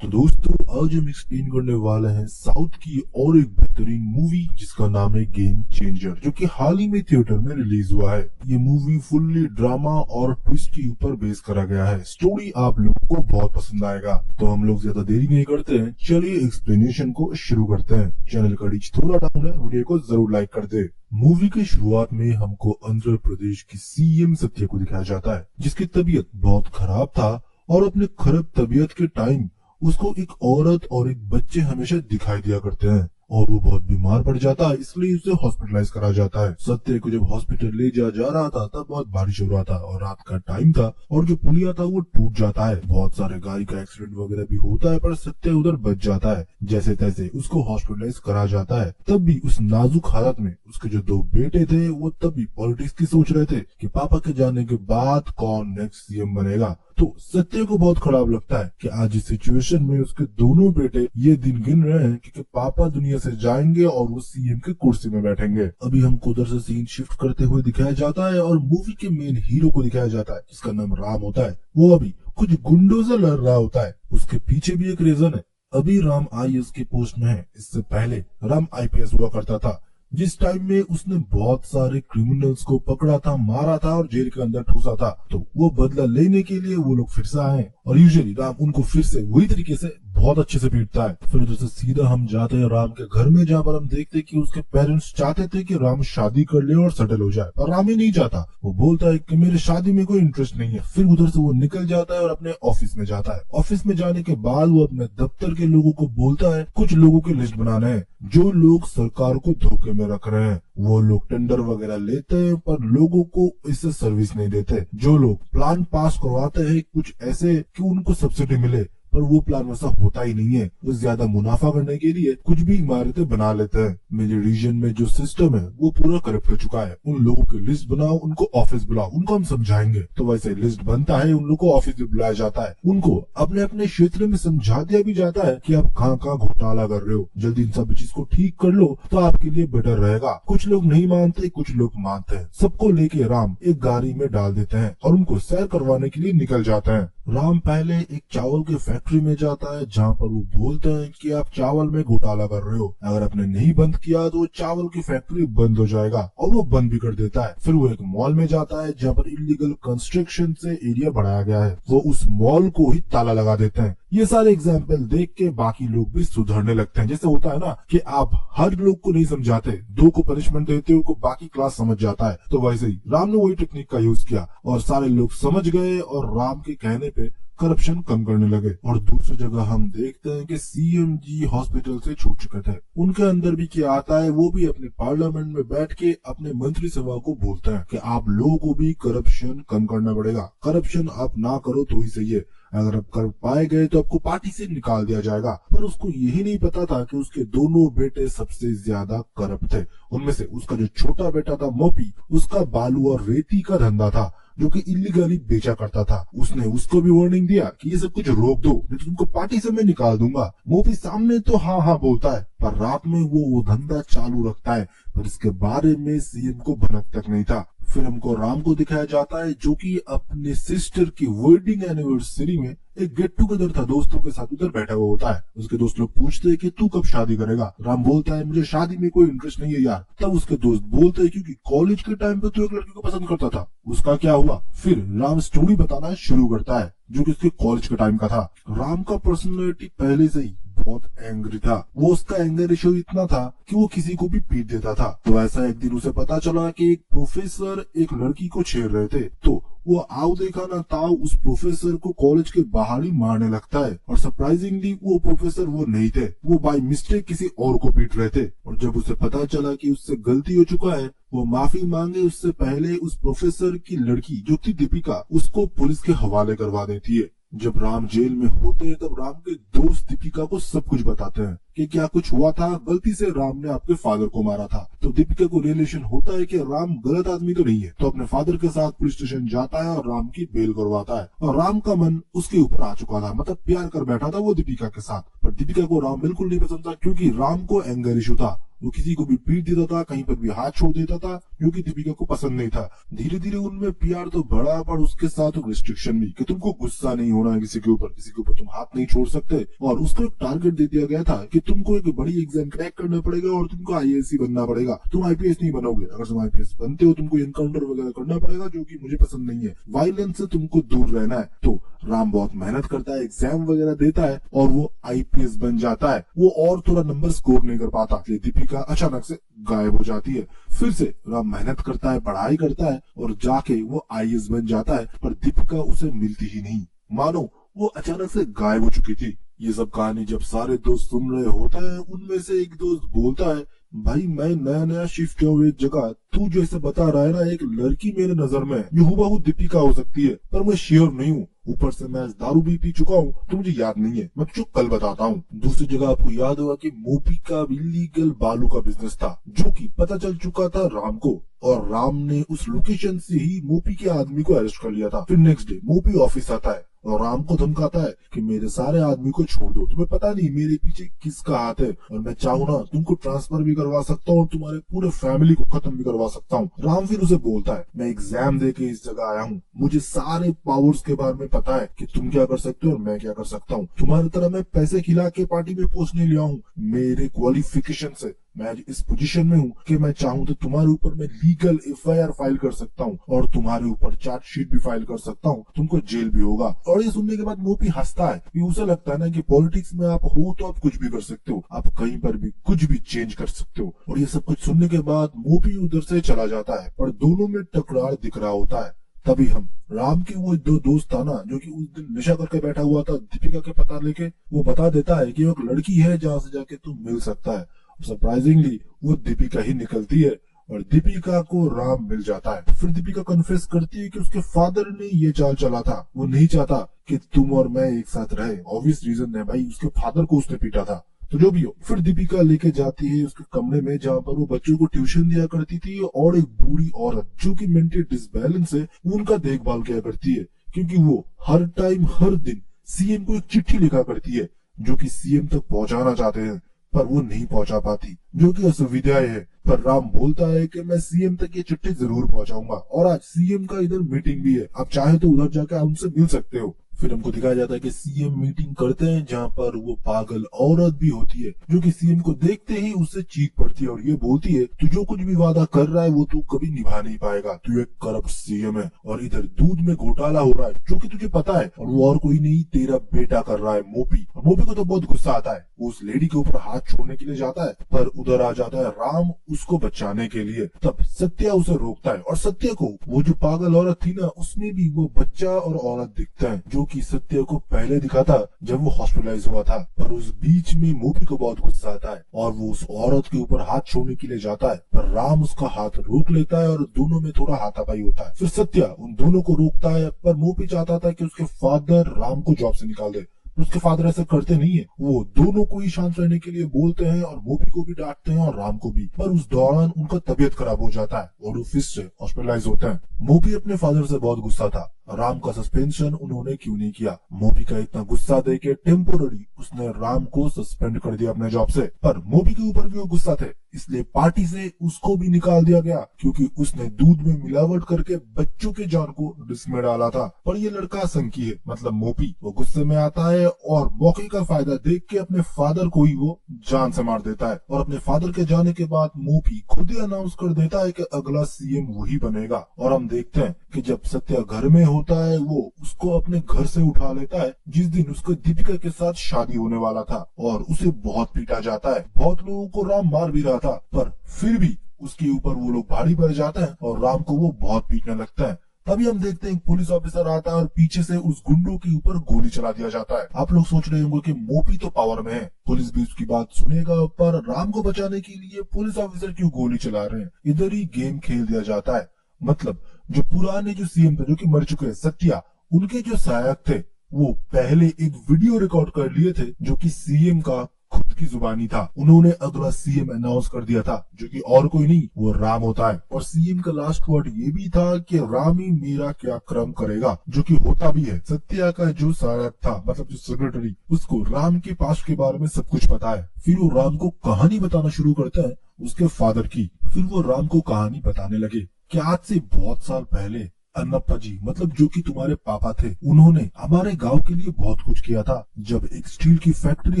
तो दोस्तों आज हम एक्सप्लेन करने वाले हैं साउथ की और एक बेहतरीन मूवी जिसका नाम है गेम चेंजर, जो कि हाल ही में थिएटर में रिलीज हुआ है। ये मूवी फुल्ली ड्रामा और ट्विस्ट के ऊपर बेस करा गया है। स्टोरी आप लोगों को बहुत पसंद आएगा। तो हम लोग ज्यादा देरी नहीं करते हैं, चलिए एक्सप्लेनेशन को शुरू करते हैं। चैनल का रीच थोड़ा डाउन है, वीडियो को जरूर लाइक कर दे। मूवी की शुरुआत में हमको आंध्र प्रदेश की सीएम सत्य को दिखाया जाता है, जिसकी तबीयत बहुत खराब था और अपने खराब तबीयत के टाइम उसको एक औरत और एक बच्चे हमेशा दिखाई दिया करते हैं और वो बहुत बीमार पड़ जाता है, इसलिए उसे हॉस्पिटलाइज करा जाता है। सत्य को जब हॉस्पिटल ले जा रहा था तब बहुत बारिश हो रहा था और रात का टाइम था और जो पुलिया था वो टूट जाता है। बहुत सारे गाड़ी का एक्सीडेंट वगैरह भी होता है, पर सत्य उधर बच जाता है। जैसे तैसे उसको हॉस्पिटलाइज करा जाता है। तब भी उस नाजुक हालत में उसके जो दो बेटे थे वो तब भी पॉलिटिक्स की सोच रहे थे कि पापा के जाने के बाद कौन नेक्स्ट सीएम बनेगा। तो सत्य को बहुत खराब लगता है कि आज इस सिचुएशन में उसके दोनों बेटे ये दिन गिन रहे हैं कि पापा दुनिया से जाएंगे और वो सीएम की कुर्सी में बैठेंगे। अभी हमको उधर से सीन शिफ्ट करते हुए दिखाया जाता है और मूवी के मेन हीरो को दिखाया जाता है, जिसका नाम राम होता है। वो अभी कुछ गुंडों से लड़ रहा होता है। उसके पीछे भी एक रीजन है। अभी राम आईएएस के पोस्ट में है। इससे पहले राम आईपीएस हुआ करता था, जिस टाइम में उसने बहुत सारे क्रिमिनल्स को पकड़ा था, मारा था और जेल के अंदर ठूसा था। तो वो बदला लेने के लिए वो लोग फिर से आए और यूजुअली राम उनको फिर से वही तरीके से बहुत अच्छे से पीटता है। फिर उधर से सीधा हम जाते हैं राम के घर में, जहाँ पर हम देखते हैं कि उसके पेरेंट्स चाहते थे कि राम शादी कर ले और सेटल हो जाए, पर राम ही नहीं चाहता। वो बोलता है कि मेरे शादी में कोई इंटरेस्ट नहीं है। फिर उधर से वो निकल जाता है और अपने ऑफिस में जाता है। ऑफिस में जाने के बाद वो अपने दफ्तर के लोगों को बोलता है कुछ लोगों की लिस्ट बनाना है जो लोग सरकार को धोखे में रख रहे हैं। वो लोग टेंडर वगैरह लेते हैं पर लोगों को इससे सर्विस नहीं देते। जो लोग प्लान पास करवाते हैं कुछ ऐसे कि उनको सब्सिडी मिले, पर वो प्लान वैसा होता ही नहीं है। वो ज्यादा मुनाफा करने के लिए कुछ भी इमारतें बना लेते हैं। मेरे रीजन में जो सिस्टम है वो पूरा करप्ट हो चुका है। उन लोगों की लिस्ट बनाओ, उनको ऑफिस बुलाओ, उनको हम समझाएंगे। तो वैसे लिस्ट बनता है, उन लोगों को ऑफिस में बुलाया जाता है। उनको अपने अपने क्षेत्र में समझा दिया भी जाता है कि आप कहाँ कहाँ घोटाला कर रहे हो, जल्दी इन सब चीज को ठीक कर लो तो आपके लिए बेटर रहेगा। कुछ लोग नहीं मानते, कुछ लोग मानते हैं। सबको लेके राम एक गाड़ी में डाल देते हैं और उनको सैर करवाने के लिए निकल जाते हैं। राम पहले एक चावल की फैक्ट्री में जाता है, जहाँ पर वो बोलते हैं कि आप चावल में घोटाला कर रहे हो, अगर आपने नहीं बंद किया तो चावल की फैक्ट्री बंद हो जाएगा, और वो बंद भी कर देता है। फिर वो एक मॉल में जाता है जहाँ पर इलीगल कंस्ट्रक्शन से एरिया बनाया गया है। वो उस मॉल को ही ताला लगा देते हैं। ये सारे एग्जाम्पल देख के बाकी लोग भी सुधरने लगते हैं। जैसे होता है ना कि आप हर लोग को नहीं समझाते, दो को पनिशमेंट देते हो को बाकी क्लास समझ जाता है। तो वैसे ही राम ने वही टेक्निक का यूज किया और सारे लोग समझ गए और राम के कहने पे करप्शन कम करने लगे। और दूसरी जगह हम देखते हैं कि सीएम जी हॉस्पिटल से छूट चुके थे। उनके अंदर भी क्या आता है, वो भी अपने पार्लियामेंट में बैठ के अपने मंत्री सभा को बोलते हैं कि आप लोगों को भी करप्शन कम करना पड़ेगा। करप्शन आप ना करो तो ही सही है, अगर आप कर पाए गए तो आपको पार्टी से निकाल दिया जाएगा। पर उसको यही नहीं पता था कि उसके दोनों बेटे सबसे ज्यादा करप्ट थे। उनमें से उसका जो छोटा बेटा था मोपी, उसका बालू और रेती का धंधा था जो कि इलीगली बेचा करता था। उसने उसको भी वार्निंग दिया कि ये सब कुछ रोक दो, नहीं तो तुमको पार्टी से मैं निकाल दूंगा। मोपी सामने तो हाँ हाँ बोलता है, पर रात में वो धंधा चालू रखता है, पर इसके बारे में सीएम को भनक तक नहीं था। फिर हमको राम को दिखाया जाता है जो कि अपने सिस्टर की वेडिंग एनिवर्सरी में एक गेट टुगेदर था, दोस्तों के साथ उधर बैठा हुआ होता है। उसके दोस्त लोग पूछते हैं कि तू कब शादी करेगा। राम बोलता है मुझे शादी में कोई इंटरेस्ट नहीं है यार। तब उसके दोस्त बोलते हैं क्योंकि कॉलेज के टाइम पे तू एक लड़की को पसंद करता था, उसका क्या हुआ। फिर राम स्टोरी बताना शुरू करता है जो कि उसके कॉलेज के टाइम का था। राम का पर्सनैलिटी पहले से ही बहुत एंग्री था। वो उसका एंगर इशू इतना था कि वो किसी को भी पीट देता था। तो ऐसा एक दिन उसे पता चला कि एक प्रोफेसर एक लड़की को छेड़ रहे थे। तो वो आओ देखा ना ताऊ उस प्रोफेसर को कॉलेज के बाहर ही मारने लगता है। और सरप्राइजिंगली वो प्रोफेसर वो नहीं थे, वो बाय मिस्टेक किसी और को पीट रहे थे। और जब उसे पता चला कि उससे गलती हो चुका है, वो माफी मांगे उससे पहले उस प्रोफेसर की लड़की जो थी दीपिका, उसको पुलिस के हवाले करवा देती है। जब राम जेल में होते हैं तब राम के दोस्त दीपिका को सब कुछ बताते हैं कि क्या कुछ हुआ था, गलती से राम ने आपके फादर को मारा था। तो दीपिका को रियलाइजेशन होता है कि राम गलत आदमी तो नहीं है। तो अपने फादर के साथ पुलिस स्टेशन जाता है और राम की बेल करवाता है। और राम का मन उसके ऊपर आ चुका था, मतलब प्यार कर बैठा था वो दीपिका के साथ। पर दीपिका को राम बिल्कुल नहीं पसंद था क्योंकि राम को एंगर इशू था। वो किसी को भी पीट देता था, कहीं पर भी हाथ छोड़ देता था, जो कि दीपिका को पसंद नहीं था। धीरे धीरे उनमें प्यार तो बढ़ा, पर उसके साथ एक रिस्ट्रिक्शन भी कि तुमको गुस्सा नहीं होना है किसी के ऊपर तुम हाथ नहीं छोड़ सकते। और उसको एक टारगेट दे दिया गया था कि तुमको एक बड़ी एग्जाम क्रैक करना पड़ेगा और तुमको आईएएस बनना पड़ेगा। तुम आईपीएस नहीं बनोगे, अगर तुम आईपीएस बनते हो तुमको एनकाउंटर वगैरह करना पड़ेगा, जो कि मुझे पसंद नहीं है। वायलेंस से तुमको दूर रहना है। तो राम बहुत मेहनत करता है, एग्जाम वगैरह देता है और वो आईपीएस बन जाता है। वो और थोड़ा नंबर स्कोर नहीं कर पाता, इसलिए दीपिका अचानक से गायब हो जाती है। फिर से राम मेहनत करता है, पढ़ाई करता है और जाके वो आईएएस बन जाता है, पर दीपिका उसे मिलती ही नहीं, मानो वो अचानक से गायब हो चुकी थी। ये सब कहानी जब सारे दोस्त सुन रहे होते हैं, उनमें से एक दोस्त बोलता है, भाई मैं नया नया शिफ्ट किया हूँ एक जगह, तू जैसे बता रहा है ना, एक लड़की मेरे नजर में ये हुबहू दीपिका हो सकती है, पर मैं श्योर नहीं हूँ। ऊपर से मैं दारू भी पी चुका हूँ तो मुझे याद नहीं है, मैं तुझे कल बताता हूँ। दूसरी जगह आपको याद होगा कि मोपी का इलीगल बालू का बिजनेस था, जो कि पता चल चुका था राम को, और राम ने उस लोकेशन से ही मोपी के आदमी को अरेस्ट कर लिया था। फिर नेक्स्ट डे मोपी ऑफिस आता है और राम को धमकाता है कि मेरे सारे आदमी को छोड़ दो, तुम्हें पता नहीं मेरे पीछे किसका हाथ है, और मैं चाहूँ ना तुमको ट्रांसफर भी करवा सकता हूँ और तुम्हारे पूरे फैमिली को खत्म भी करवा सकता हूँ। राम फिर उसे बोलता है, मैं एग्जाम दे के इस जगह आया हूँ, मुझे सारे पावर्स के बारे में पता है कि तुम क्या कर सकते हो और मैं क्या कर सकता हूँ। तुम्हारी तरह मैं पैसे खिला के पार्टी में पोस्ट नहीं लिया हूँ, मेरे क्वालिफिकेशन से मैं आज इस पोजीशन में हूँ कि मैं चाहूँ तो तुम्हारे ऊपर मैं लीगल एफआईआर फाइल कर सकता हूँ और तुम्हारे ऊपर चार्जशीट भी फाइल कर सकता हूँ, तुमको जेल भी होगा। और ये सुनने के बाद मोपी हंसता है कि उसे लगता है ना कि पॉलिटिक्स में आप हो तो आप कुछ भी कर सकते हो, आप कहीं पर भी कुछ भी चेंज कर सकते हो। और ये सब कुछ सुनने के बाद मोपी उधर से चला जाता है, पर दोनों में टकरार दिख रहा होता है। तभी हम राम के वो दो दोस्त था ना, जो कि उस दिन नशा करके बैठा हुआ था दीपिका के पता लेके, वो बता देता है कि एक लड़की है जहाँ से जाके तुम मिल सकता है। सरप्राइजिंगली वो दीपिका ही निकलती है और दीपिका को राम मिल जाता है। फिर दीपिका कन्फेस करती है कि उसके फादर ने ये चाल चला था, वो नहीं चाहता कि तुम और मैं एक साथ रहे। ऑब्वियस रीजन है भाई, उसके फादर को उसने पीटा था। तो जो भी हो, फिर दीपिका लेके जाती है उसके कमरे में जहाँ पर वो बच्चों को ट्यूशन दिया करती थी, और एक बूढ़ी औरत जो कि मेंटल डिसबैलेंस है उनका देखभाल किया करती है, क्योंकि वो हर टाइम हर दिन सीएम को एक चिट्ठी लिखा करती है जो कि सीएम तक पहुंचाना चाहते हैं, पर वो नहीं पहुंचा पाती, जो कि असुविधाएं है। पर राम बोलता है कि मैं सीएम तक ये चिट्ठी जरूर पहुंचाऊंगा, और आज सीएम का इधर मीटिंग भी है, आप चाहे तो उधर जाकर उनसे मिल सकते हो। फिर हमको दिखाया जाता है कि सीएम मीटिंग करते हैं, जहाँ पर वो पागल औरत भी होती है जो कि सीएम को देखते ही उससे चीख पड़ती है और ये बोलती है, तू जो कुछ भी वादा कर रहा है वो तू कभी निभा नहीं पाएगा, तू एक करप्ट सीएम है और इधर दूध में घोटाला हो रहा है जो कि तुझे पता है, और वो और कोई नहीं तेरा बेटा कर रहा है मोपी। और मोपी को तो बहुत गुस्सा आता है, वो उस लेडी के ऊपर हाथ छोड़ने के लिए जाता है, पर उधर आ जाता है राम उसको बचाने के लिए। तब सत्या उसे रोकता है, और सत्या को वो जो पागल औरत थी ना, उसमें भी वो बच्चा और औरत दिखता है जो कि सत्या को पहले दिखा था जब वो हॉस्पिटलाइज हुआ था। पर उस बीच में मोपी को बहुत गुस्सा आता है और वो उस औरत के ऊपर हाथ छोड़ने के लिए जाता है, पर राम उसका हाथ रोक लेता है और दोनों में थोड़ा हाथापाई होता है। फिर सत्या उन दोनों को रोकता है, पर मोपी चाहता था कि उसके फादर राम को जॉब से निकाल दे। उसके फादर ऐसा करते नहीं है, वो दोनों को ही शांत रहने के लिए बोलते हैं और मोपी को भी डांटते हैं और राम को भी। पर उस दौरान उनका तबीयत खराब हो जाता है और वो फिर से हॉस्पिटलाइज होते हैं। मोपी अपने फादर से बहुत गुस्सा था, राम का सस्पेंशन उन्होंने क्यों नहीं किया। मोपी का इतना गुस्सा देके टेम्पोररी उसने राम को सस्पेंड कर दिया अपने जॉब से। पर मोपी के ऊपर भी वो गुस्सा थे, इसलिए पार्टी से उसको भी निकाल दिया गया, क्योंकि उसने दूध में मिलावट करके बच्चों के जान को रिस्क में डाला था। पर ये लड़का संकी है, मतलब मोपी, वो गुस्से में आता है और मौके का फायदा देख के अपने फादर को ही वो जान से मार देता है। और अपने फादर के जाने के बाद मोपी खुद ही अनाउंस कर देता है कि अगला सीएम वही बनेगा। और हम देखते हैं कि जब सत्या घर में होता है, वो उसको अपने घर से उठा लेता है जिस दिन उसको दीपिका के साथ शादी होने वाला था, और उसे बहुत पीटा जाता है। बहुत लोगों को राम मार भी रहा था, पर फिर भी उसके ऊपर वो लोग भारी पड़ जाते हैं और राम को वो बहुत पीटने लगता है। तभी हम देखते हैं पुलिस ऑफिसर आता है और पीछे से उस गुंडों के ऊपर गोली चला दिया जाता है। आप लोग सोच रहे होंगे कि मोपी तो पावर में है, पुलिस भी उसकी बात सुनेगा, पर राम को बचाने के लिए पुलिस ऑफिसर क्यों गोली चला रहे हैं। इधर ही गेम खेल दिया जाता है। मतलब जो पुराने जो सीएम थे जो कि मर चुके हैं, सत्या, उनके जो सहायक थे वो पहले एक वीडियो रिकॉर्ड कर लिए थे जो कि सीएम का खुद की जुबानी था। उन्होंने अगला सीएम अनाउंस कर दिया था जो कि और कोई नहीं वो राम होता है। और सीएम का लास्ट वर्ड ये भी था कि राम ही मेरा क्या क्रम करेगा, जो कि होता भी है। सत्या का जो सहायक था, मतलब जो सेक्रेटरी, उसको राम के पास्ट के बारे में सब कुछ पता है। फिर वो राम को कहानी बताना शुरू करता है उसके फादर की। फिर वो राम को कहानी बताने लगे कि आज से बहुत साल पहले अन्नप्पा जी, मतलब जो कि तुम्हारे पापा थे, उन्होंने हमारे गांव के लिए बहुत कुछ किया था। जब एक स्टील की फैक्ट्री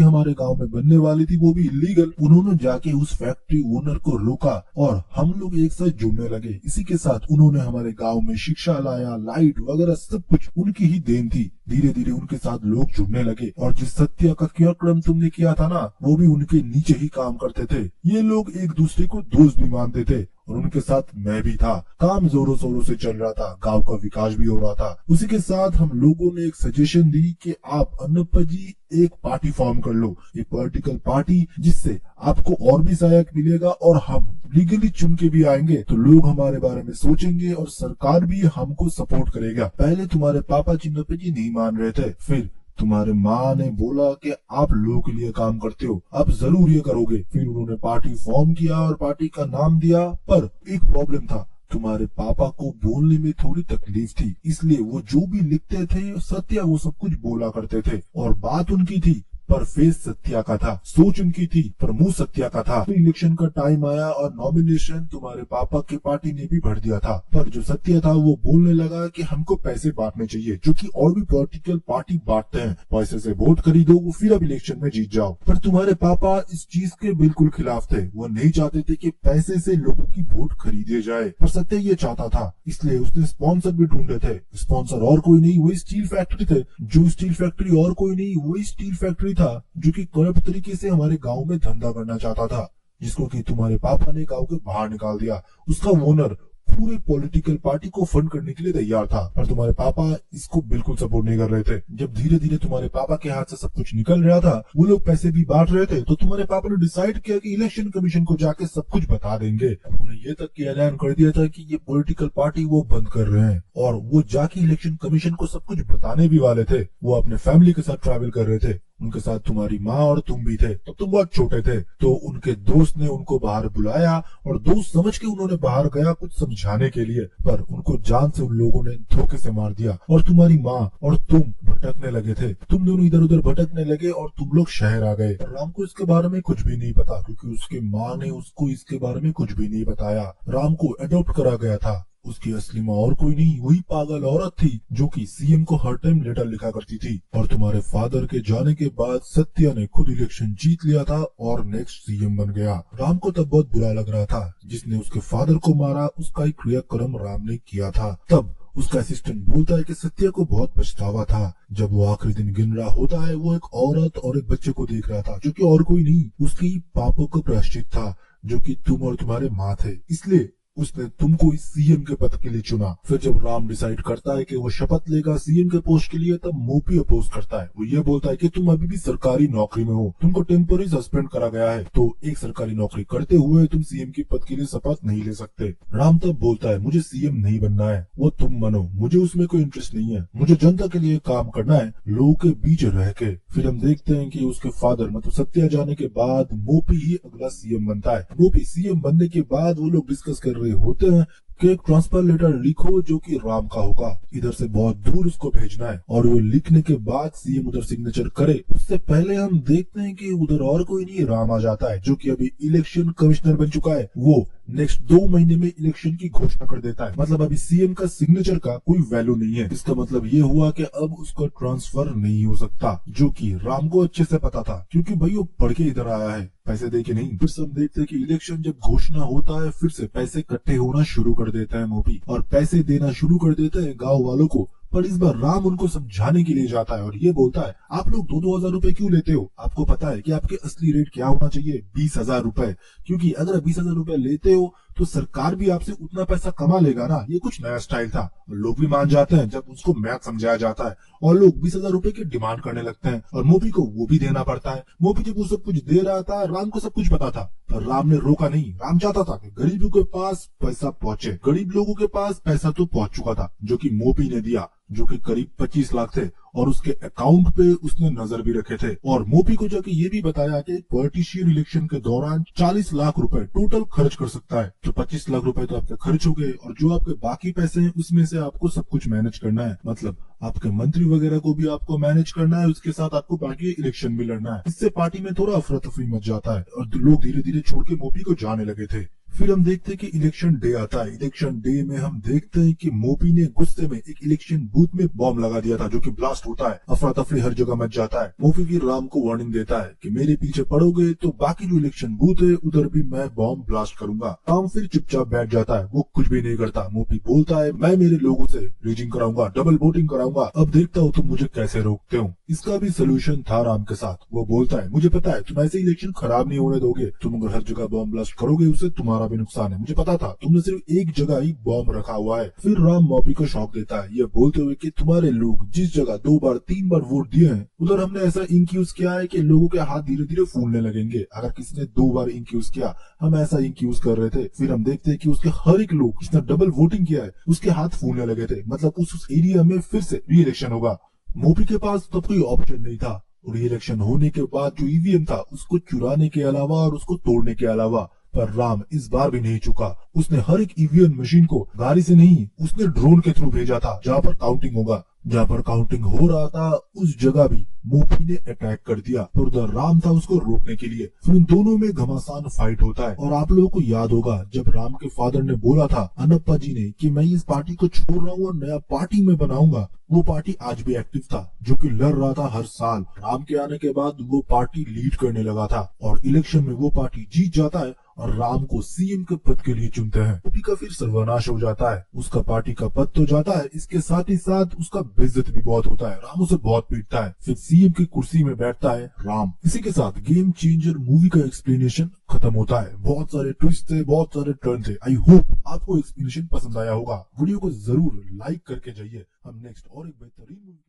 हमारे गांव में बनने वाली थी, वो भी इलीगल, उन्होंने जाके उस फैक्ट्री ओनर को रोका और हम लोग एक साथ जुड़ने लगे। इसी के साथ उन्होंने हमारे गांव में शिक्षा लाया, लाइट वगैरह सब कुछ उनकी ही देन थी। धीरे धीरे उनके साथ लोग जुड़ने लगे और जिस सत्या का क्रियाक्रम तुमने किया था ना, वो भी उनके नीचे ही काम करते थे। ये लोग एक दूसरे को दोस्त भी मानते थे और उनके साथ मैं भी था। काम जोरों शोरों से चल रहा था, गांव का विकास भी हो रहा था। उसी के साथ हम लोगों ने एक सजेशन दी कि आप अन्नप्पा जी एक पार्टी फॉर्म कर लो, एक पॉलिटिकल पार्टी, जिससे आपको और भी सहायक मिलेगा और हम लीगली चुन के भी आएंगे तो लोग हमारे बारे में सोचेंगे और सरकार भी हमको सपोर्ट करेगा। पहले तुम्हारे पापा चिन्नप्पा जी नहीं मान रहे थे, फिर तुम्हारे माँ ने बोला कि आप लोगों के लिए काम करते हो, आप जरूर ये करोगे। फिर उन्होंने पार्टी फॉर्म किया और पार्टी का नाम दिया। पर एक प्रॉब्लम था, तुम्हारे पापा को बोलने में थोड़ी तकलीफ थी, इसलिए वो जो भी लिखते थे सत्या वो सब कुछ बोला करते थे। और बात उनकी थी पर फेस सत्या का था, सोच उनकी थी पर मुंह सत्या का था। तो इलेक्शन का टाइम आया और नॉमिनेशन तुम्हारे पापा की पार्टी ने भी भर दिया था। पर जो सत्या था वो बोलने लगा कि हमको पैसे बांटने चाहिए, जो कि और भी पॉलिटिकल पार्टी बांटते हैं, पैसे से वोट खरीदो फिर अब इलेक्शन में जीत जाओ। पर तुम्हारे पापा इस चीज के बिल्कुल खिलाफ थे, वो नहीं चाहते थे कि पैसे से लोगों की वोट खरीदे जाए। पर सत्या ये चाहता था, इसलिए उसने स्पॉन्सर भी ढूंढे थे। स्पॉन्सर और कोई नहीं, वही स्टील फैक्ट्री थे। जो स्टील फैक्ट्री और कोई नहीं, वही स्टील फैक्ट्री था जो कि करप्ट तरीके से हमारे गांव में धंधा करना चाहता था, जिसको कि तुम्हारे पापा ने गांव के बाहर निकाल दिया। उसका ओनर पूरे पॉलिटिकल पार्टी को फंड करने के लिए तैयार था, पर तुम्हारे पापा इसको बिल्कुल सपोर्ट नहीं कर रहे थे। जब धीरे धीरे तुम्हारे पापा के हाथ से सब कुछ निकल रहा था, वो लोग पैसे भी बांट रहे थे, तो तुम्हारे पापा ने डिसाइड किया कि इलेक्शन कमीशन को जाके सब कुछ बता देंगे। उन्होंने ये तक की ऐलान कर दिया था कि ये पॉलिटिकल पार्टी वो बंद कर रहे हैं, और वो जाके इलेक्शन कमीशन को सब कुछ बताने भी वाले थे। वो अपने फैमिली के साथ ट्रैवल कर रहे थे, उनके साथ तुम्हारी माँ और तुम भी थे। तब तुम बहुत छोटे थे, तो उनके दोस्त ने उनको बाहर बुलाया और दोस्त समझ के उन्होंने बाहर गया कुछ समझाने के लिए, पर उनको जान से उन लोगों ने धोखे से मार दिया और तुम्हारी माँ और तुम भटकने लगे थे। तुम दोनों इधर उधर भटकने लगे और तुम लोग शहर आ गए। राम को इसके बारे में कुछ भी नहीं पता, क्योंकि उसकी माँ ने उसको इसके बारे में कुछ भी नहीं बताया। राम को अडॉप्ट करा गया था। उसकी असली माँ और कोई नहीं, वही पागल औरत थी जो कि सीएम को हर टाइम लेटर लिखा करती थी। और तुम्हारे फादर के जाने के बाद सत्या ने खुद इलेक्शन जीत लिया था और नेक्स्ट सीएम बन गया। राम को तब बहुत बुरा लग रहा था, जिसने उसके फादर को मारा उसका एक क्रियाक्रम राम ने किया था। तब उसका असिस्टेंट बोलता है कि सत्या को बहुत पछतावा था। जब वो आखिरी दिन गिन रहा होता है, वो एक औरत और एक बच्चे को देख रहा था, जो कि और कोई नहीं, उसके पापों का प्रायश्चित था, जो कि तुम और तुम्हारे माँ थे। इसलिए उसने तुमको इस सीएम के पद के लिए चुना। फिर जब राम डिसाइड करता है कि वो शपथ लेगा सीएम के पोस्ट के लिए, तब मोपी अपोज करता है। वो ये बोलता है कि तुम अभी भी सरकारी नौकरी में हो, तुमको टेम्पोररी सस्पेंड करा गया है, तो एक सरकारी नौकरी करते हुए तुम सीएम के पद के लिए शपथ नहीं ले सकते। राम तब बोलता है, मुझे सीएम नहीं बनना है, वो तुम बनो, मुझे उसमें कोई इंटरेस्ट नहीं है, मुझे जनता के लिए काम करना है, लोगों के बीच रह के। फिर हम देखते हैं कि उसके फादर मतलब सत्या जाने के बाद मोपी ही अगला सीएम बनता है। मोपी सीएम बनने के बाद वो लोग डिस्कस कर रहे होते हैं कि एक ट्रांसफर लेटर लिखो जो कि राम का होगा, इधर से बहुत दूर उसको भेजना है, और वो लिखने के बाद सीएम उधर सिग्नेचर करे। उससे पहले हम देखते हैं कि उधर और कोई नहीं, राम आ जाता है, जो कि अभी इलेक्शन कमिश्नर बन चुका है। वो नेक्स्ट 2 महीने में इलेक्शन की घोषणा कर देता है। मतलब अभी सीएम का सिग्नेचर का कोई वैल्यू नहीं है। इसका मतलब ये हुआ कि अब उसका ट्रांसफर नहीं हो सकता, जो कि राम को अच्छे से पता था, क्योंकि भाई वो पढ़ के इधर आया है, पैसे दे के नहीं। फिर से हम देखते हैं कि इलेक्शन जब घोषणा होता है, फिर से पैसे इकट्ठे होना शुरू कर देता है मोपी, और पैसे देना शुरू कर देता है गाँव वालों को। पर इस बार राम उनको समझाने के लिए जाता है और ये बोलता है, आप लोग 2-2 हजार रुपए क्यों लेते हो? आपको पता है कि आपके असली रेट क्या होना चाहिए? 20,000 रुपए। क्योंकि अगर 20,000 रुपए लेते हो तो सरकार भी आपसे उतना पैसा कमा लेगा ना। ये कुछ नया स्टाइल था, लोग भी मान जाते हैं जब उसको मैथ समझाया जाता है, और लोग 20,000 रुपए की डिमांड करने लगते हैं, और मोपी को वो भी देना पड़ता है। मोपी जब वो सब कुछ दे रहा था, राम को सब कुछ पता था, पर राम ने रोका नहीं। राम चाहता था कि गरीबों के पास पैसा पहुंचे। गरीब लोगों के पास पैसा तो पहुंच चुका था, जो कि मोपी ने दिया, जो कि करीब 25 लाख थे, और उसके अकाउंट पे उसने नजर भी रखे थे। और मोपी को जाके ये भी बताया कि पॉलिटिशियन इलेक्शन के दौरान 40 लाख रुपए टोटल खर्च कर सकता है। तो 25 लाख रुपए तो आपके खर्च हो गए, और जो आपके बाकी पैसे हैं उसमें से आपको सब कुछ मैनेज करना है। मतलब आपके मंत्री वगैरह को भी आपको मैनेज करना है, उसके साथ आपको बाकी इलेक्शन भी लड़ना है। इससे पार्टी में थोड़ा अफरा तफरी मच जाता है और लोग धीरे धीरे छोड़ के मोपी को जाने लगे थे। फिर हम देखते हैं कि इलेक्शन डे आता है। इलेक्शन डे में हम देखते हैं कि मोपी ने गुस्से में एक इलेक्शन बूथ में बॉम्ब लगा दिया था, जो कि ब्लास्ट होता है। अफरा तफरी हर जगह मच जाता है। मोपी फिर राम को वार्निंग देता है कि मेरे पीछे पड़ोगे तो बाकी जो इलेक्शन बूथ है उधर भी मैं बॉम्ब ब्लास्ट करूंगा। राम फिर चुपचाप बैठ जाता है, वो कुछ भी नहीं करता। मोपी बोलता है मैं मेरे लोगों से रीजिंग कराऊंगा, डबल वोटिंग कराऊंगा, अब देखता हूँ तुम मुझे कैसे रोकते हो। इसका भी सोल्यूशन था राम के साथ। वो बोलता है मुझे पता है तुम ऐसे इलेक्शन खराब नहीं होने दोगे, तुम अगर हर जगह बॉम्ब ब्लास्ट करोगे उससे तुम्हारा भी नुकसान है, मुझे पता था, तुमने सिर्फ एक जगह ही बॉम्ब रखा हुआ है। फिर राम मोपी को शॉक देता है, ये बोलते हुए कि तुम्हारे लोग जिस जगह 2 बार 3 बार वोट दिए हैं उधर हमने ऐसा इंक यूज किया है कि लोगों के हाथ धीरे धीरे फूलने लगेंगे। अगर किसी ने 2 बार इंक यूज किया, हम ऐसा इंक यूज कर रहे थे। फिर हम देखते हैं कि उसके हर एक लोग जिसने डबल वोटिंग किया है उसके हाथ फूलने लगे थे, मतलब उस एरिया में फिर से री इलेक्शन होगा। मोपी के पास तब कोई ऑप्शन नहीं था। री इलेक्शन होने के बाद जो ईवीएम था उसको चुराने के अलावा और उसको तोड़ने के अलावा, पर राम इस बार भी नहीं चुका। उसने हर एक ईवीएम मशीन को गाड़ी से नहीं, उसने ड्रोन के थ्रू भेजा था जहाँ पर काउंटिंग होगा। जहाँ पर काउंटिंग हो रहा था उस जगह भी मोपी ने अटैक कर दिया, और उधर राम था उसको रोकने के लिए। फिर उन दोनों में घमासान फाइट होता है। और आप लोगों को याद होगा जब राम के फादर ने बोला था अनप्पा जी ने कि मैं इस पार्टी को छोड़ रहा हूँ और नया पार्टी में बनाऊंगा, वो पार्टी आज भी एक्टिव था, जो कि लड़ रहा था हर साल। राम के आने के बाद वो पार्टी लीड करने लगा था और इलेक्शन में वो पार्टी जीत जाता है और राम को सीएम के पद के लिए चुनते हैं। मोपी का फिर सर्वनाश हो जाता है, उसका पार्टी का पद तो जाता है, इसके साथ ही साथ उसका बेइज्जत भी बहुत होता है। राम उसे बहुत पीटता है। फिर सीएम की कुर्सी में बैठता है राम। इसी के साथ गेम चेंजर मूवी का एक्सप्लेनेशन खत्म होता है। बहुत सारे ट्विस्ट थे, बहुत सारे टर्न थे। आई होप आपको एक्सप्लेनेशन पसंद आया होगा। वीडियो को जरूर लाइक करके जाइए। हम नेक्स्ट और एक बेहतरीन